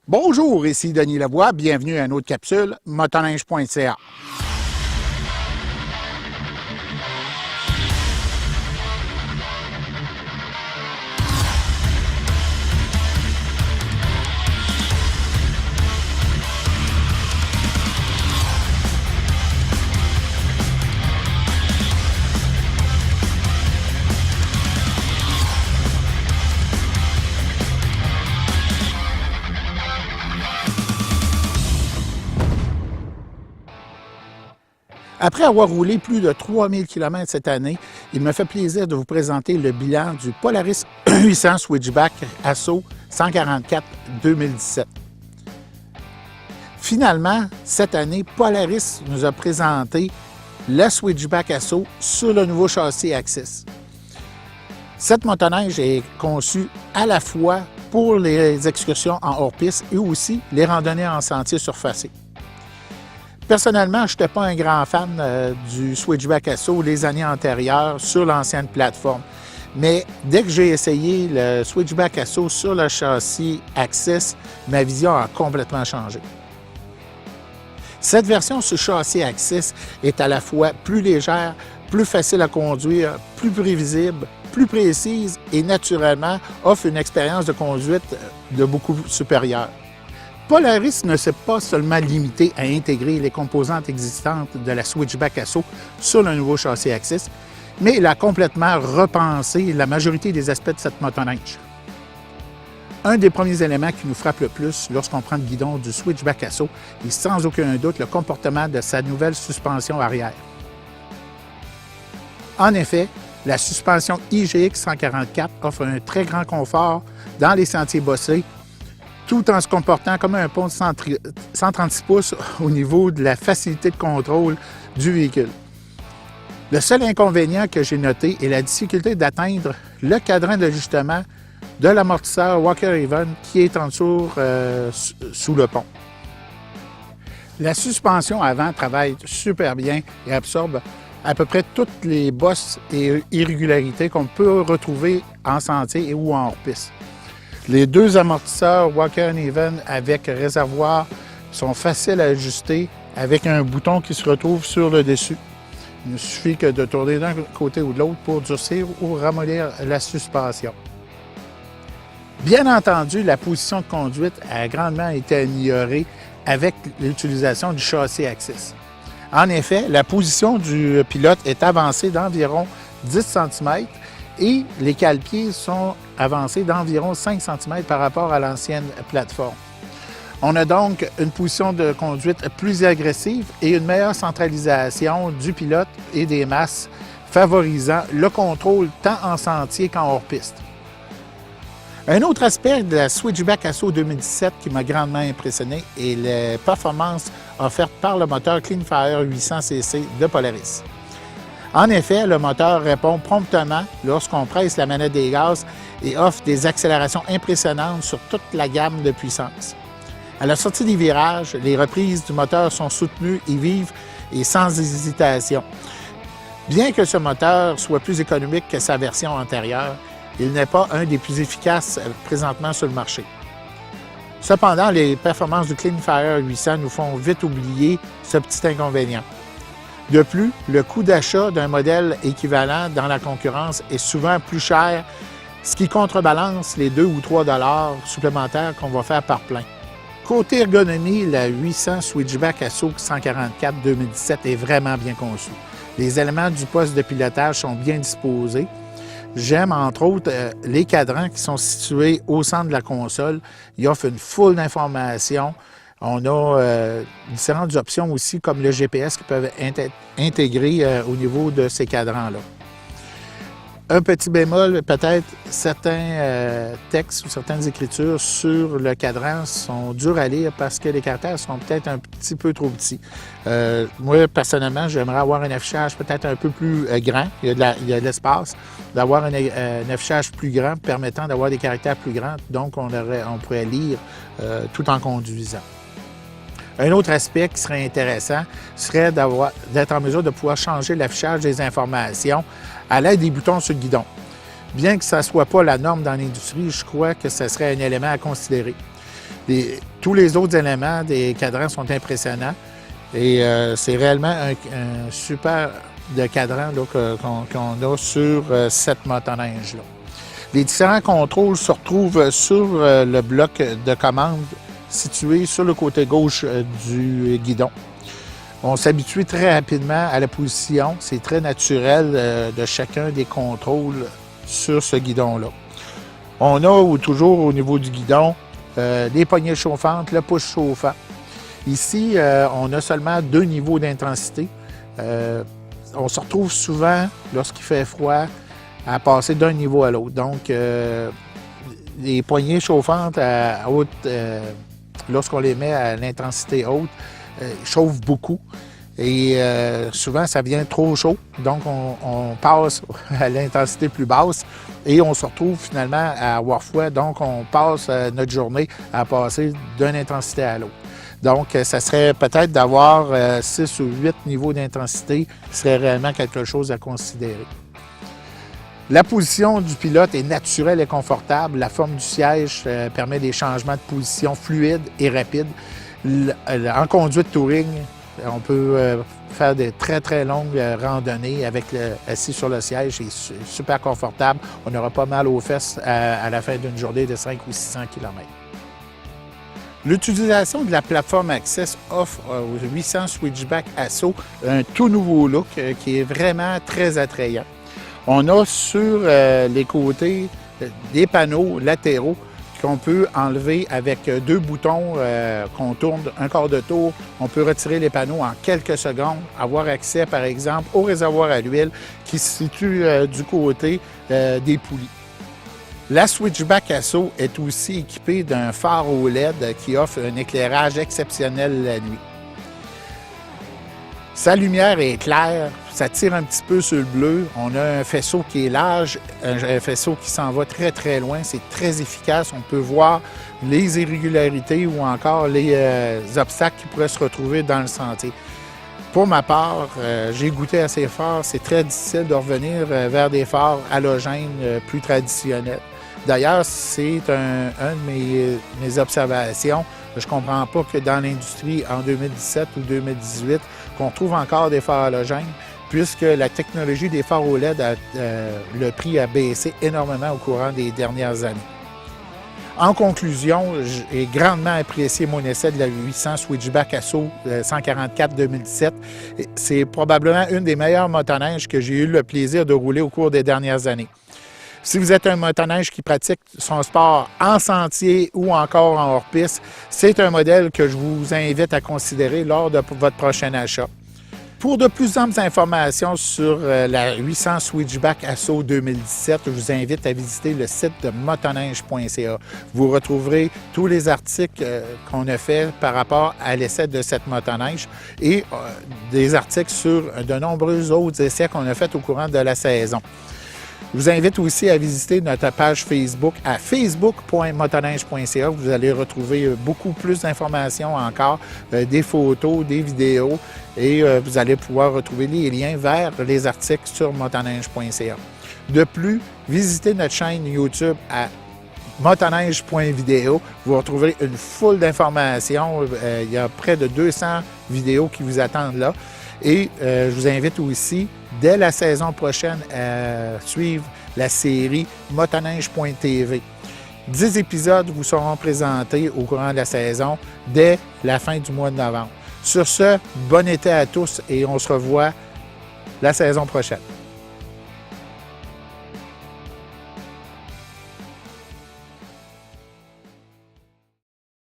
Bonjour, ici Denis Lavoie, bienvenue à une autre capsule, motoneige.ca. Après avoir roulé plus de 3000 km cette année, il me fait plaisir de vous présenter le bilan du Polaris 800 Switchback Asso 144 2017. Finalement, cette année, Polaris nous a présenté le Switchback Asso sur le nouveau châssis Axis. Cette motoneige est conçue à la fois pour les excursions en hors-piste et aussi les randonnées en sentier surfacé. Personnellement, je n'étais pas un grand fan du Switchback Asso les années antérieures sur l'ancienne plateforme. Mais dès que j'ai essayé le Switchback Asso sur le châssis Axis, ma vision a complètement changé. Cette version sur châssis Axis est à la fois plus légère, plus facile à conduire, plus prévisible, plus précise et naturellement offre une expérience de conduite de beaucoup supérieure. Polaris ne s'est pas seulement limité à intégrer les composantes existantes de la Switchback Asso sur le nouveau châssis Axis, mais il a complètement repensé la majorité des aspects de cette motoneige. Un des premiers éléments qui nous frappe le plus lorsqu'on prend le guidon du Switchback Asso est sans aucun doute le comportement de sa nouvelle suspension arrière. En effet, la suspension IGX 144 offre un très grand confort dans les sentiers bossés, tout en se comportant comme un pont de 136 pouces au niveau de la facilité de contrôle du véhicule. Le seul inconvénient que j'ai noté est la difficulté d'atteindre le cadran d'ajustement de l'amortisseur Walker Even qui est en dessous sous le pont. La suspension avant travaille super bien et absorbe à peu près toutes les bosses et irrégularités qu'on peut retrouver en sentier et ou en hors-piste. Les deux amortisseurs Walker Even avec réservoir sont faciles à ajuster avec un bouton qui se retrouve sur le dessus. Il ne suffit que de tourner d'un côté ou de l'autre pour durcir ou ramollir la suspension. Bien entendu, la position de conduite a grandement été améliorée avec l'utilisation du châssis Axis. En effet, la position du pilote est avancée d'environ 10 cm et les cale-pieds sont avancés d'environ 5 cm par rapport à l'ancienne plateforme. On a donc une position de conduite plus agressive et une meilleure centralisation du pilote et des masses, favorisant le contrôle tant en sentier qu'en hors-piste. Un autre aspect de la Switchback Asso 2017 qui m'a grandement impressionné est les performances offertes par le moteur Cleanfire 800cc de Polaris. En effet, le moteur répond promptement lorsqu'on presse la manette des gaz et offre des accélérations impressionnantes sur toute la gamme de puissance. À la sortie des virages, les reprises du moteur sont soutenues et vives et sans hésitation. Bien que ce moteur soit plus économique que sa version antérieure, il n'est pas un des plus efficaces présentement sur le marché. Cependant, les performances du Cleanfire 800 nous font vite oublier ce petit inconvénient. De plus, le coût d'achat d'un modèle équivalent dans la concurrence est souvent plus cher, ce qui contrebalance les 2 ou 3 $ supplémentaires qu'on va faire par plein. Côté ergonomie, la 800 Switchback Asso 144 2017 est vraiment bien conçue. Les éléments du poste de pilotage sont bien disposés. J'aime entre autres les cadrans qui sont situés au centre de la console. Ils offrent une foule d'informations. On a différentes options aussi, comme le GPS qui peuvent être intégrés au niveau de ces cadrans-là. Un petit bémol, peut-être certains textes ou certaines écritures sur le cadran sont durs à lire parce que les caractères sont peut-être un petit peu trop petits. Moi, personnellement, j'aimerais avoir un affichage peut-être un peu plus grand. Il y a de l'espace, d'avoir un affichage plus grand permettant d'avoir des caractères plus grands. Donc, on pourrait lire tout en conduisant. Un autre aspect qui serait intéressant serait d'être en mesure de pouvoir changer l'affichage des informations à l'aide des boutons sur le guidon. Bien que ça ne soit pas la norme dans l'industrie, je crois que ce serait un élément à considérer. Tous les autres éléments des cadrans sont impressionnants et c'est réellement un super de cadran qu'on a sur cette motoneige-là. Les différents contrôles se retrouvent sur le bloc de commande situé sur le côté gauche du guidon. On s'habitue très rapidement à la position. C'est très naturel de chacun des contrôles sur ce guidon-là. On a toujours au niveau du guidon les poignées chauffantes, le push chauffant. Ici, on a seulement 2 niveaux d'intensité. On se retrouve souvent, lorsqu'il fait froid, à passer d'un niveau à l'autre. Donc, les poignées chauffantes à haute, lorsqu'on les met à l'intensité haute, chauffent beaucoup. Et souvent, ça devient trop chaud. Donc, on passe à l'intensité plus basse et on se retrouve finalement à avoir froid. Donc, on passe notre journée à passer d'une intensité à l'autre. Donc, ça serait peut-être d'avoir 6 ou 8 niveaux d'intensité, ce serait réellement quelque chose à considérer. La position du pilote est naturelle et confortable. La forme du siège permet des changements de position fluides et rapides. En conduite touring, on peut faire des très longues randonnées avec assis sur le siège. C'est super confortable. On n'aura pas mal aux fesses à la fin d'une journée de 5 ou 600 km. L'utilisation de la plateforme Access offre aux 800 Switchback Asso un tout nouveau look qui est vraiment très attrayant. On a sur les côtés des panneaux latéraux qu'on peut enlever avec 2 boutons qu'on tourne un quart de tour. On peut retirer les panneaux en quelques secondes, avoir accès par exemple au réservoir à l'huile qui se situe du côté des poulies. La Switchback Asso est aussi équipée d'un phare OLED qui offre un éclairage exceptionnel la nuit. Sa lumière est claire, ça tire un petit peu sur le bleu. On a un faisceau qui est large, un faisceau qui s'en va très loin. C'est très efficace. On peut voir les irrégularités ou encore les obstacles qui pourraient se retrouver dans le sentier. Pour ma part, j'ai goûté à ces phares. C'est très difficile de revenir vers des phares halogènes plus traditionnels. D'ailleurs, c'est un de mes observations. Je ne comprends pas que dans l'industrie, en 2017 ou 2018, qu'on trouve encore des phares halogènes, puisque la technologie des phares OLED, le prix a baissé énormément au courant des dernières années. En conclusion, j'ai grandement apprécié mon essai de la 800 Switchback Asso 144 2017. C'est probablement une des meilleures motoneiges que j'ai eu le plaisir de rouler au cours des dernières années. Si vous êtes un motoneige qui pratique son sport en sentier ou encore en hors-piste, c'est un modèle que je vous invite à considérer lors de votre prochain achat. Pour de plus amples informations sur la 800 Switchback Asso 2017, je vous invite à visiter le site de motoneige.ca. Vous retrouverez tous les articles qu'on a fait par rapport à l'essai de cette motoneige et des articles sur de nombreux autres essais qu'on a fait au courant de la saison. Je vous invite aussi à visiter notre page Facebook à facebook.motoneige.ca. Vous allez retrouver beaucoup plus d'informations encore, des photos, des vidéos et vous allez pouvoir retrouver les liens vers les articles sur motoneige.ca. De plus, visitez notre chaîne YouTube à motoneige.video. Vous retrouverez une foule d'informations. Il y a près de 200 vidéos qui vous attendent là. Et je vous invite aussi, dès la saison prochaine, à suivre la série motoneige.tv. 10 épisodes vous seront présentés au courant de la saison dès la fin du mois de novembre. Sur ce, bon été à tous et on se revoit la saison prochaine.